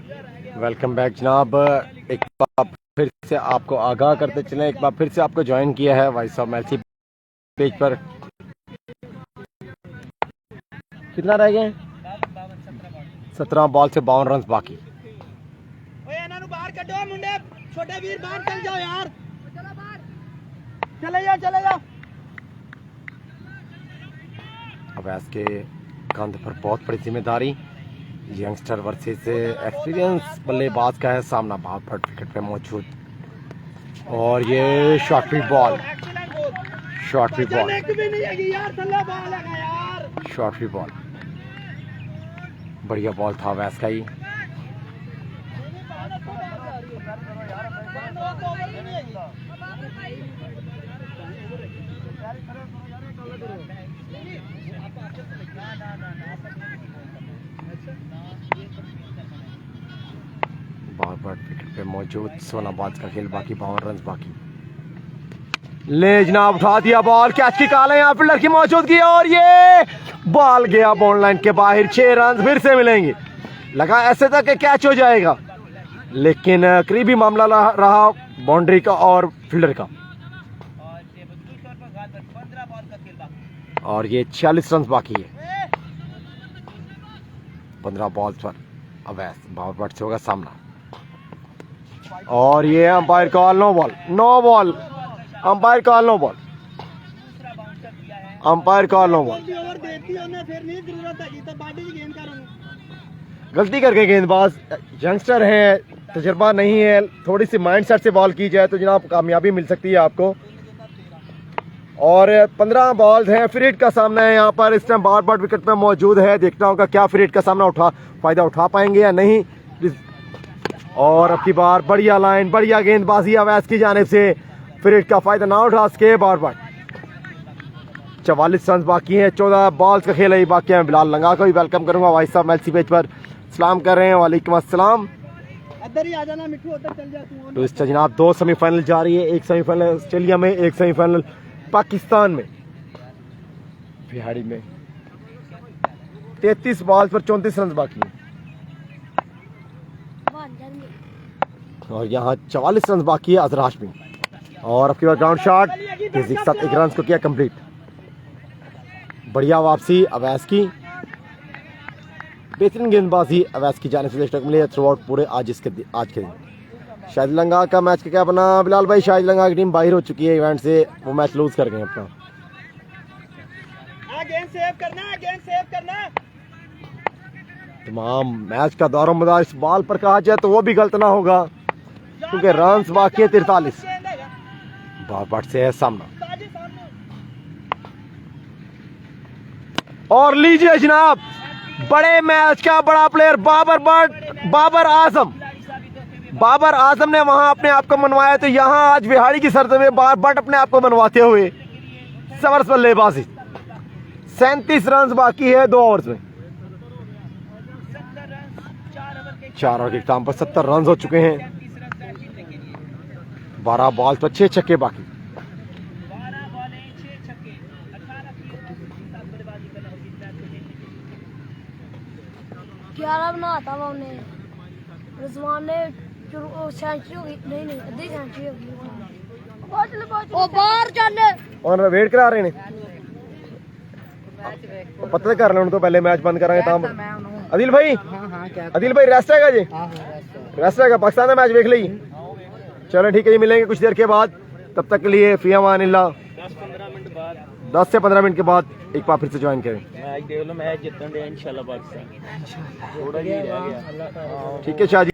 Welcome back जनाब। एक बार फिर से आपको आगाह करते चलें, एक बार फिर से आपको ज्वाइन किया है वॉइस ऑफ मेलसी पेज पर। कितना रह गए? 17 बॉल से 52 रन बाकी। छोटे वीर बाहर चल जाओ यार, चले जाओ। अवैस के कंध पर बहुत बड़ी जिम्मेदारी। यंगस्टर वर्सेस एक्सपीरियंस बल्लेबाज का है सामना। बहुत बड़ा विकेट पे मौजूद और ये शॉर्ट पिच बॉल, बढ़िया बॉल था अवैस का ही। बहुत बड़ा विकेट पे मौजूद 16 बॉल का खेल बाकी, 52 रन बाकी। ले जनाब, उठा दिया बॉल, कैच की कॉल है यहाँ फील्डर की मौजूदगी और ये बॉल गया बॉल लाइन के बाहर। 6 रन फिर से मिलेंगे। लगा ऐसे तक कि कैच हो जाएगा, लेकिन करीबी मामला रहा बाउंड्री का और फील्डर का। और ये 46 रन बाकी है 15 बॉल पर। अवैस बहुत बट से होगा सामना और ये umpire call no ball, umpire call no ball, umpire call no ball. गलती करके गेंदबाज यंगस्टर हैं, तजर्बा नहीं है, थोड़ी सी माइंड सेट से बॉल की जाए तो जनाब कामयाबी मिल सकती है आपको। और 15 बॉल्स हैं, फ्री हिट का सामना है यहाँ पर। इस टाइम बार बार विकेट पे मौजूद है, देखना होगा क्या फ्री हिट का सामना फायदा उठा पाएंगे या नहीं। और अब की बार बढ़िया लाइन, बढ़िया गेंदबाजी अवैस की जानिब से, फ्री हिट का फायदा ना उठा सके। बार 44 रन बाकी हैं, 14 बॉल्स का खेल है बाकी है। बिलाल लंगा को भी वेलकम करूंगा वॉइस ऑफ मेलसी पेज पर। सलाम कर रहे हैं, वालेकुम अस्सलाम। तो इस जनाब 2 सेमीफाइनल जारी है, एक सेमीफाइनल ऑस्ट्रेलिया में, एक सेमीफाइनल पाकिस्तान में बिहाड़ी में। 33 बॉल पर 34 रन बाकी है और यहाँ 44 रन बाकी है अजहर हाशमी। और अब की बार ग्राउंड शॉट तेजी के साथ 1 रन को किया कंप्लीट। बढ़िया वापसी अवैस की, बेहतरीन गेंदबाजी अवैस की जाने से देखने को मिली है थ्रू आउट पूरे आज के दिन। शाहिद लंगा का मैच का क्या बना बिलाल भाई? शाहिद लंगा की टीम बाहर हो चुकी है इवेंट से, वो मैच लूज कर गए अपना। तमाम मैच का दौर मदार इस बॉल पर कहा जाए तो वो भी गलत ना होगा, क्योंकि रन बाकी है 43। बाबर से है सामना और लीजिए जनाब, बड़े मैच का बड़ा प्लेयर बाबर आजम ने वहां अपने आप को मनवाया, तो यहां आज बिहाड़ी की सरजमीं में बट अपने आप को मनवाते हुए जबरदस्त बल्लेबाजी। 37 रन बाकी है 2 ओवर्स में, 4 ओवर के इख्तिताम पर 70 रन हो चुके हैं। 12 बॉल पर 6 छक्के बाकी। बनाता हुआ उन्हें रिजवान ने सेंचुरी हो गई, नहीं अद्धी सेंचुरी हो गई। ओ बाहर चल और वेट करा रहे ने पता कर लेने तो पहले मैच बंद करांगे ताम। अदिल भाई, अदिल भाई रेस्ट है जी? रेस्ट है, पाकिस्तान का मैच देख ली। चलो ठीक है जी, मिलेंगे कुछ देर के बाद, तब तक के लिए फी अमानिल्लाह। 10 से 15 मिनट के बाद एक बार फिर से ज्वाइन करें। मैच देख लो, मैच जीतने इंशाल्लाह पाकिस्तान। थोड़ा ही रह गया। ठीक है शाह जी।